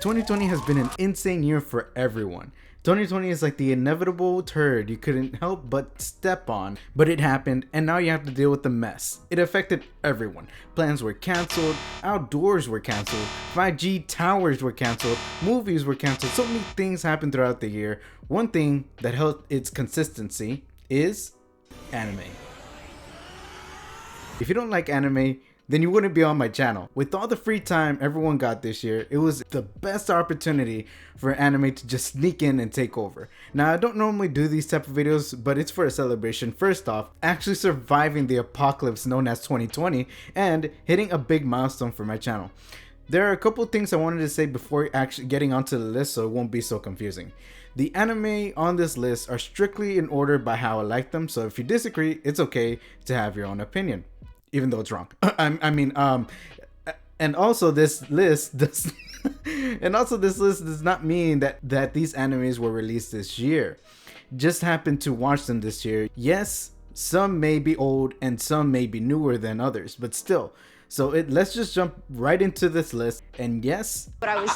2020 has been an insane year for everyone. 2020 is like the inevitable turd you couldn't help but step on, but it happened and now you have to deal with the mess. It affected everyone. Plans were cancelled, outdoors were cancelled, 5G towers were cancelled, movies were cancelled, so many things happened throughout the year. One thing that held its consistency is anime. If you don't like anime, then you wouldn't be on my channel. With all the free time everyone got this year, it was the best opportunity for anime to just sneak in and take over. Now, I don't normally do these type of videos, but it's for a celebration. First off, actually surviving the apocalypse known as 2020 and hitting a big milestone for my channel. There are a couple things I wanted to say before actually getting onto the list so it won't be so confusing. The anime on this list are strictly in order by how I like them, so if you disagree, it's okay to have your own opinion. Even though it's wrong. And also this list does does not mean that these animes were released this year. Just happened to watch them this year. Yes, some may be old and some may be newer than others, but still. So let's just jump right into this list. And yes, But I was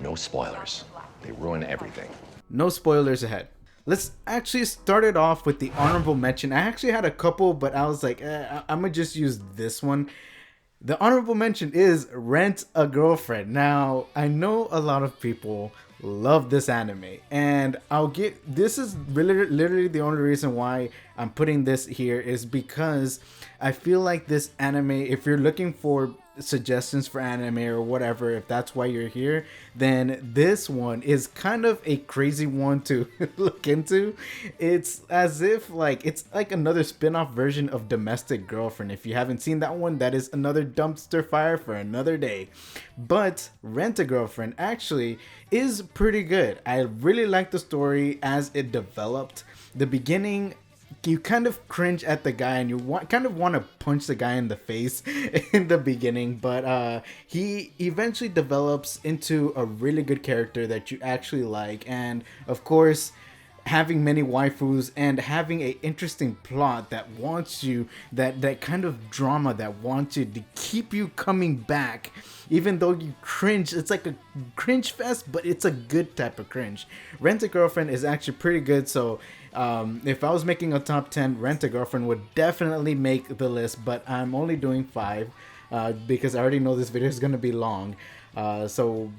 No spoilers. They ruin everything. no spoilers ahead. Let's actually start it off with the honorable mention. I actually had a couple, but I was like, I'm gonna just use this one. The honorable mention is Rent a Girlfriend. Now, I know a lot of people love this anime, and this is really literally the only reason why I'm putting this here is because I feel like this anime, if you're looking for suggestions for anime or whatever, if that's why you're here, then this one is kind of a crazy one to look into. It's as if it's like another spin-off version of Domestic Girlfriend. If you haven't seen that one, that is another dumpster fire for another day. But Rent a Girlfriend actually is pretty good. I really like the story as it developed. The beginning, you kind of cringe at the guy and you kind of want to punch the guy in the face in the beginning, but he eventually develops into a really good character that you actually like. And of course, having many waifus and having a interesting plot that wants you, that kind of drama that wants you to keep you coming back even though you cringe. It's like a cringe fest, but it's a good type of cringe. Rent a Girlfriend is actually pretty good, so if I was making a top 10, Rent a Girlfriend would definitely make the list, but I'm only doing 5 because I already know this video is going to be long. So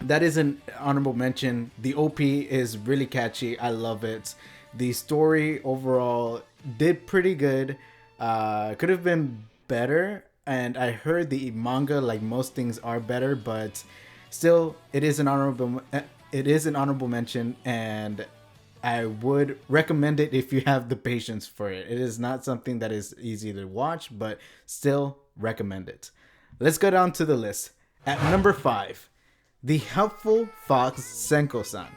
that is an honorable mention. The OP is really catchy. I love it. The story overall did pretty good. Could have been better, and I heard the manga, like most things, are better, but still, it is an honorable mention, and I would recommend it if you have the patience for it. It is not something that is easy to watch, but still recommend it. Let's go down to the list. At number 5, The Helpful Fox Senko-san.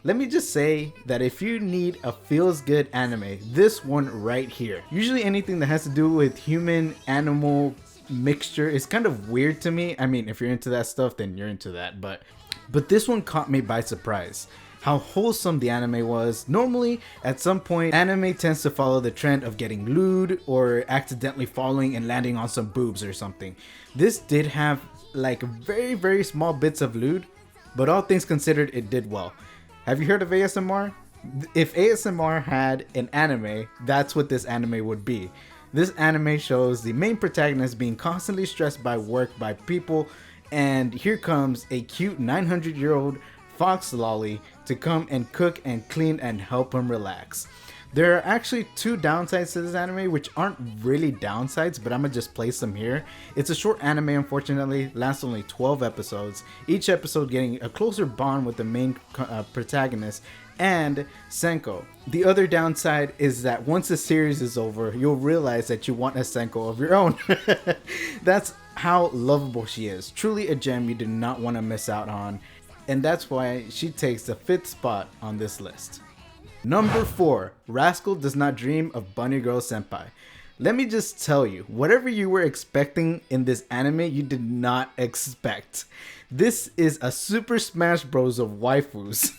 Let me just say that if you need a feels-good anime, this one right here. Usually anything that has to do with human-animal mixture is kind of weird to me. I mean, if you're into that stuff, then you're into that. But this one caught me by surprise. How wholesome the anime was. Normally, at some point, anime tends to follow the trend of getting lewd or accidentally falling and landing on some boobs or something. This did have like very, very small bits of lewd, but all things considered, it did well. Have you heard of ASMR? If ASMR had an anime, that's what this anime would be. This anime shows the main protagonist being constantly stressed by work, by people, and here comes a cute 900-year-old fox lolly to come and cook and clean and help him relax. There are actually 2 downsides to this anime, which aren't really downsides, but I'm gonna just place them here. It's a short anime, unfortunately, lasts only 12 episodes, each episode getting a closer bond with the main protagonist and Senko. The other downside is that once the series is over, you'll realize that you want a Senko of your own. That's how lovable she is. Truly a gem you do not want to miss out on, and that's why she takes the 5th spot on this list. Number 4, Rascal Does Not Dream of Bunny Girl Senpai. Let me just tell you, whatever you were expecting in this anime, you did not expect. This is a Super Smash Bros. Of waifus.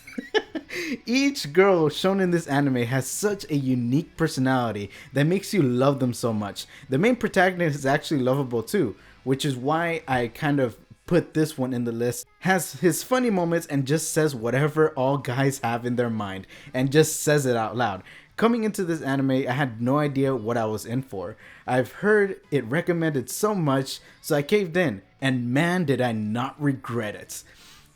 Each girl shown in this anime has such a unique personality that makes you love them so much. The main protagonist is actually lovable too. which is why I kind of put this one in the list. Has his funny moments and just says whatever all guys have in their mind and just says it out loud. Coming into this anime, I had no idea what I was in for. I've heard it recommended so much, so I caved in, and man did I not regret it.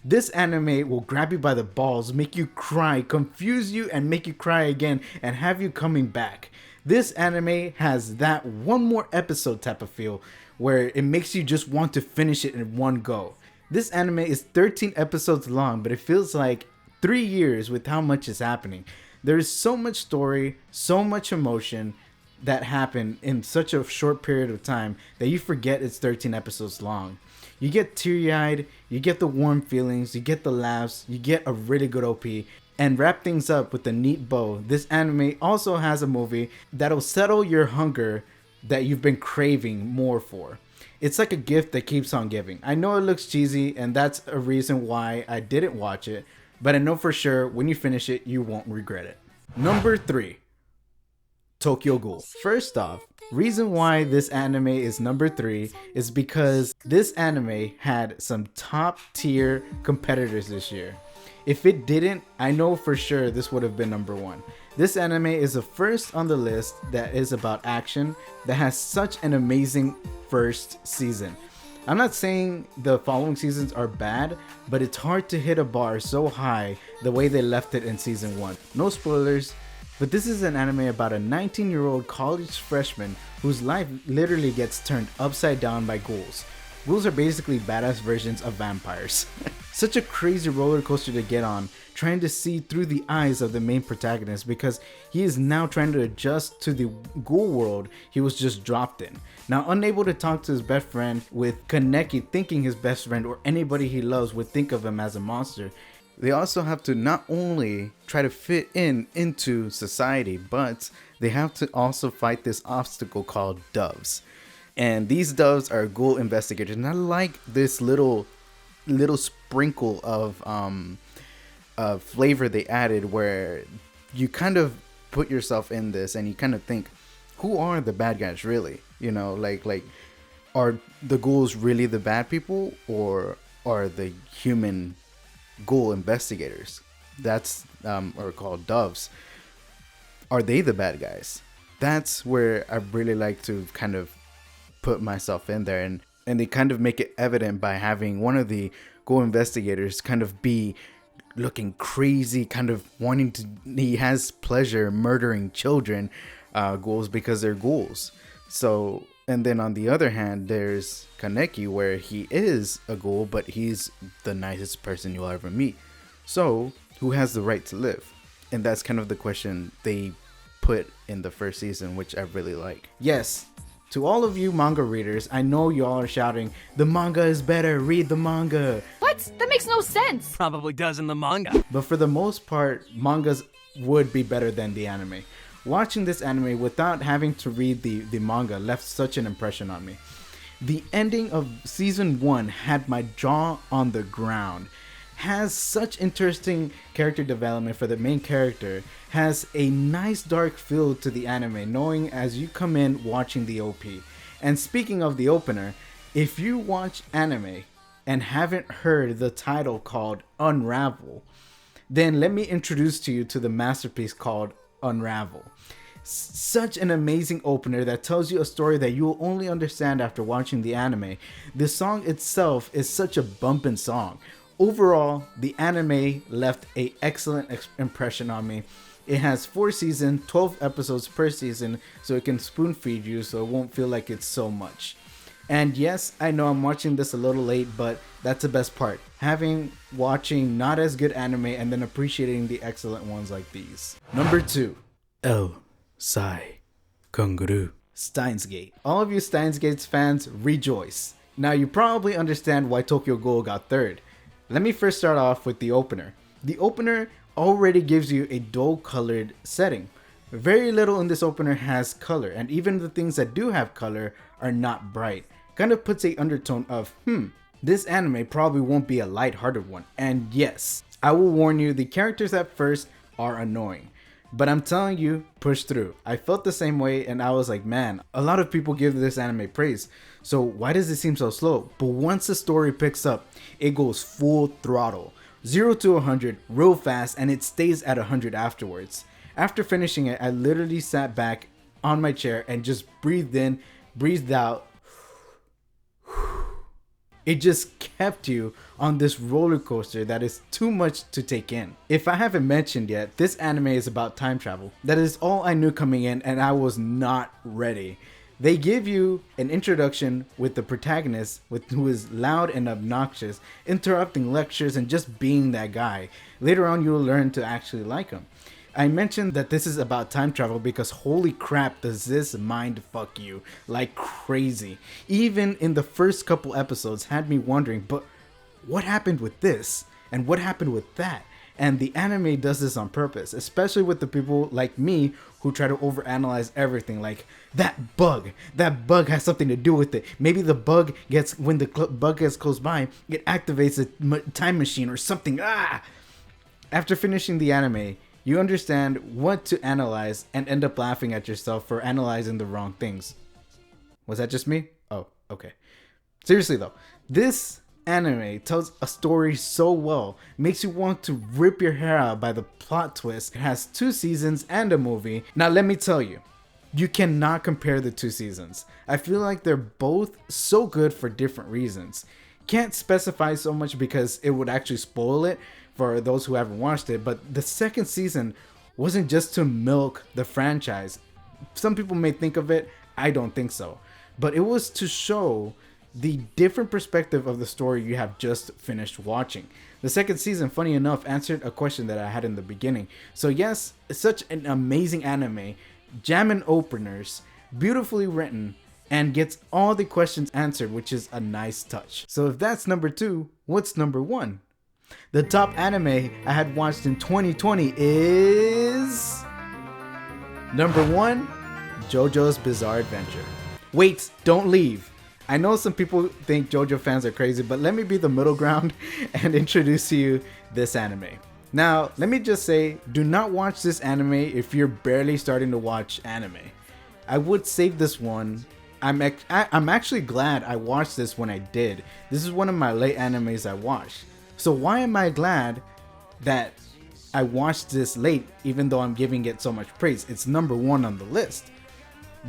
This anime will grab you by the balls, make you cry, confuse you, and make you cry again, and have you coming back. This anime has that one more episode type of feel, where it makes you just want to finish it in one go. This anime is 13 episodes long, but it feels like 3 years with how much is happening. There is so much story, so much emotion that happen in such a short period of time that you forget it's 13 episodes long. You get teary-eyed, you get the warm feelings, you get the laughs, you get a really good OP, and wrap things up with a neat bow. This anime also has a movie that'll settle your hunger that you've been craving more for. It's like a gift that keeps on giving. I know it looks cheesy, and that's a reason why I didn't watch it, but I know for sure when you finish it, you won't regret it. Number 3, Tokyo Ghoul. First off, reason why this anime is number 3 is because this anime had some top tier competitors this year. If it didn't, I know for sure this would have been number 1. This anime is the first on the list that is about action that has such an amazing first season. I'm not saying the following seasons are bad, but it's hard to hit a bar so high the way they left it in season 1. No spoilers, but this is an anime about a 19-year-old college freshman whose life literally gets turned upside down by ghouls. Ghouls are basically badass versions of vampires. Such a crazy roller coaster to get on, trying to see through the eyes of the main protagonist because he is now trying to adjust to the ghoul world he was just dropped in. Now unable to talk to his best friend, with Kaneki thinking his best friend or anybody he loves would think of him as a monster, they also have to not only try to fit into society, but they have to also fight this obstacle called doves. And these doves are ghoul investigators, and I like this little sprinkle of flavor they added, where you kind of put yourself in this and you kind of think, who are the bad guys really? You know, like are the ghouls really the bad people, or are the human ghoul investigators that's are called doves, are they the bad guys? That's where I really like to kind of put myself in there, and they kind of make it evident by having one of the ghoul investigators kind of be looking crazy, kind of wanting to, he has pleasure murdering children, ghouls, because they're ghouls. So, and then on the other hand, there's Kaneki, where he is a ghoul, but he's the nicest person you'll ever meet. So, who has the right to live? And that's kind of the question they put in the first season, which I really like. Yes, to all of you manga readers, I know y'all are shouting, the manga is better, read the manga. What? That makes no sense. Probably does in the manga. But for the most part, mangas would be better than the anime. Watching this anime without having to read the manga left such an impression on me. The ending of season 1 had my jaw on the ground. Has such interesting character development for the main character, has a nice dark feel to the anime, knowing as you come in watching the OP. And speaking of the opener, if you watch anime and haven't heard the title called Unravel, then let me introduce to you to the masterpiece called Unravel. Such an amazing opener that tells you a story that you will only understand after watching the anime. The song itself is such a bumpin' song. Overall, the anime left an excellent impression on me. It has 4 seasons, 12 episodes per season, so it can spoon feed you so it won't feel like it's so much. And yes, I know I'm watching this a little late, but that's the best part. Watching not as good anime and then appreciating the excellent ones like these. Number 2. El Sai Kanguru. Steins Gate. All of you Steins Gate fans, rejoice. Now you probably understand why Tokyo Ghoul got 3rd. Let me first start off with the opener. The opener already gives you a dull colored setting. Very little in this opener has color, and even the things that do have color are not bright. Kind of puts a undertone of, this anime probably won't be a light-hearted one. And yes, I will warn you, the characters at first are annoying. But I'm telling you, push through. I felt the same way, and I was like, man, a lot of people give this anime praise. So why does it seem so slow? But once the story picks up, it goes full throttle. 0 to 100 real fast, and it stays at 100 afterwards. After finishing it, I literally sat back on my chair and just breathed in, breathed out. It just kept you on this roller coaster that is too much to take in. If I haven't mentioned yet, this anime is about time travel. That is all I knew coming in, and I was not ready. They give you an introduction with the protagonist who is loud and obnoxious, interrupting lectures and just being that guy. Later on, you'll learn to actually like him. I mentioned that this is about time travel because holy crap does this mind fuck you like crazy. Even in the first couple episodes had me wondering, but what happened with this? And what happened with that? And the anime does this on purpose, especially with the people like me who try to overanalyze everything. Like, that bug has something to do with it. Maybe the bug gets, when the bug gets close by, it activates a time machine or something. After finishing the anime, you understand what to analyze and end up laughing at yourself for analyzing the wrong things. Was that just me? Oh, okay. Seriously though, this anime tells a story so well, makes you want to rip your hair out by the plot twist. It has 2 seasons and a movie. Now let me tell you, you cannot compare the 2 seasons. I feel like they're both so good for different reasons. Can't specify so much because it would actually spoil it for those who haven't watched it, but the second season wasn't just to milk the franchise. Some people may think of it, I don't think so. But it was to show the different perspective of the story you have just finished watching. The second season, funny enough, answered a question that I had in the beginning. So yes, it's such an amazing anime, jammin' openers, beautifully written, and gets all the questions answered, which is a nice touch. So if that's number 2, what's number 1? The top anime I had watched in 2020 is... Number 1, JoJo's Bizarre Adventure. Wait, don't leave. I know some people think JoJo fans are crazy, but let me be the middle ground and introduce to you this anime. Now, let me just say, do not watch this anime if you're barely starting to watch anime. I would save this one. I'm actually glad I watched this when I did. This is one of my late animes I watched. So why am I glad that I watched this late, even though I'm giving it so much praise? It's number 1 on the list.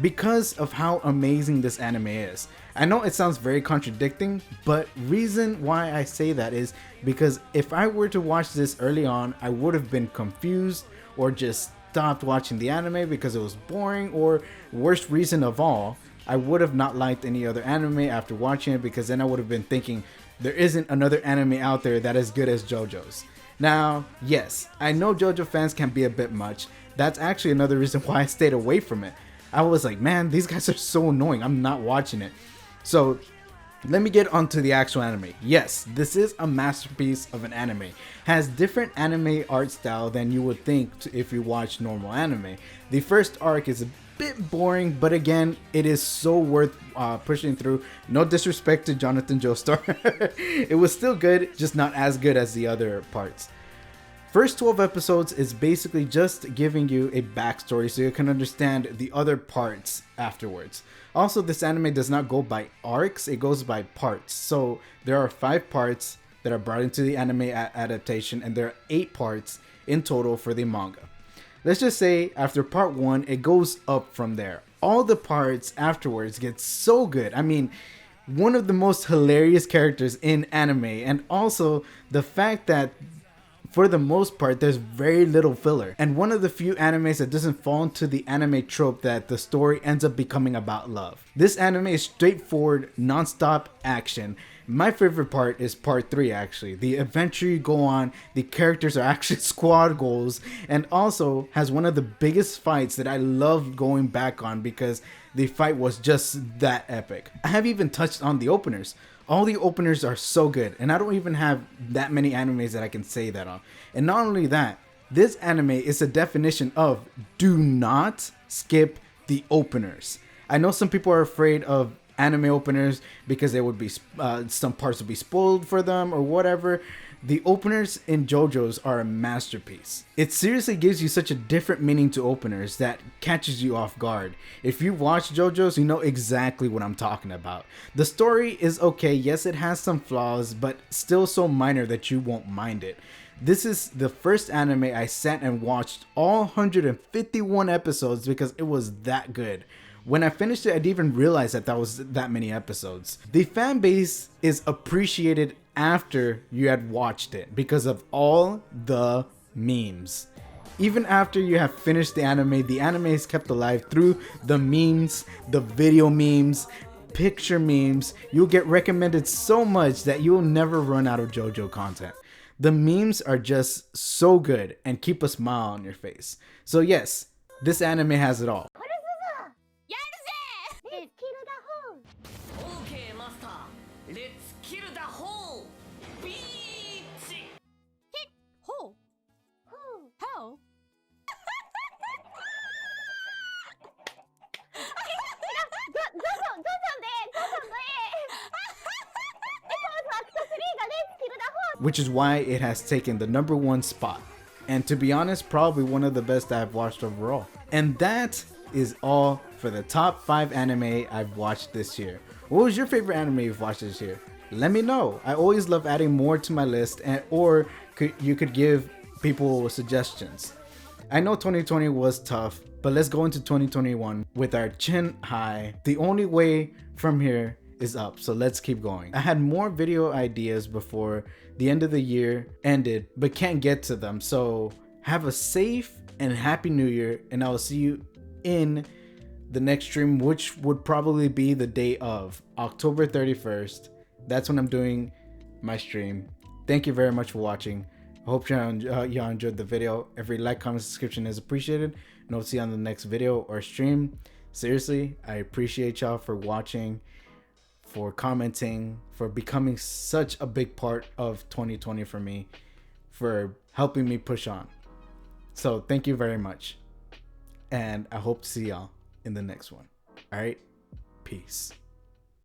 Because of how amazing this anime is. I know it sounds very contradicting, but reason why I say that is because if I were to watch this early on, I would have been confused or just stopped watching the anime because it was boring, or worst reason of all, I would have not liked any other anime after watching it, because then I would have been thinking there isn't another anime out there that is good as JoJo's. Now, yes, I know JoJo fans can be a bit much. That's actually another reason why I stayed away from it. I was like, man, these guys are so annoying. I'm not watching it. So let me get onto the actual anime. Yes, this is a masterpiece of an anime. Has different anime art style than you would think if you watch normal anime. The first arc is a bit boring, but again, it is so worth pushing through. No disrespect to Jonathan Joestar. It was still good, just not as good as the other parts. First 12 episodes is basically just giving you a backstory so you can understand the other parts afterwards. Also, this anime does not go by arcs, it goes by parts. So there are 5 parts that are brought into the anime adaptation, and there are 8 parts in total for the manga. Let's just say after part 1, it goes up from there. All the parts afterwards get so good. I mean, one of the most hilarious characters in anime, and also the fact that for the most part, there's very little filler. And one of the few animes that doesn't fall into the anime trope that the story ends up becoming about love. This anime is straightforward, non-stop action. My favorite part is part 3 actually. The adventure you go on, the characters are actually squad goals, and also has one of the biggest fights that I love going back on because the fight was just that epic. I have even touched on the openers. All the openers are so good, and I don't even have that many animes that I can say that on. And not only that, this anime is a definition of do not skip the openers. I know some people are afraid of anime openers because they would be some parts would be spoiled for them or whatever. The openers in JoJo's are a masterpiece. It seriously gives you such a different meaning to openers that catches you off guard. If you watch JoJo's, you know exactly what I'm talking about. The story is okay, yes it has some flaws, but still so minor that you won't mind it. This is the first anime I sat and watched all 151 episodes because it was that good. When I finished it, I didn't even realize that was that many episodes. The fan base is appreciated after you had watched it because of all the memes. Even after you have finished the anime is kept alive through the memes, the video memes, picture memes. You'll get recommended so much that you'll never run out of JoJo content. The memes are just so good and keep a smile on your face. So yes, this anime has it all. Let's kill the whole. Okay, master. Let's kill the whole. Beach. Hit hole. How? ジョジョでエコーズアクト3がレッツキルダホー Which is why it has taken the #1 spot. And to be honest, probably one of the best I've watched overall. And that is all for the top 5 anime I've watched this year. What was your favorite anime you've watched this year? Let me know. I always love adding more to my list, or you could give people suggestions. I know 2020 was tough, but let's go into 2021 with our chin high. The only way from here is up, so let's keep going. I had more video ideas before the end of the year ended, but can't get to them. So have a safe and happy new year, and I will see you in the next stream, which would probably be the day of October 31st. That's when I'm doing my stream. Thank you very much for watching. I hope y'all enjoyed the video. Every like, comment, subscription is appreciated, and I'll see you on the next video or stream. Seriously, I appreciate y'all for watching, for commenting, for becoming such a big part of 2020 for me, for helping me push on. So thank you very much, and I hope to see y'all in the next one. All right, peace.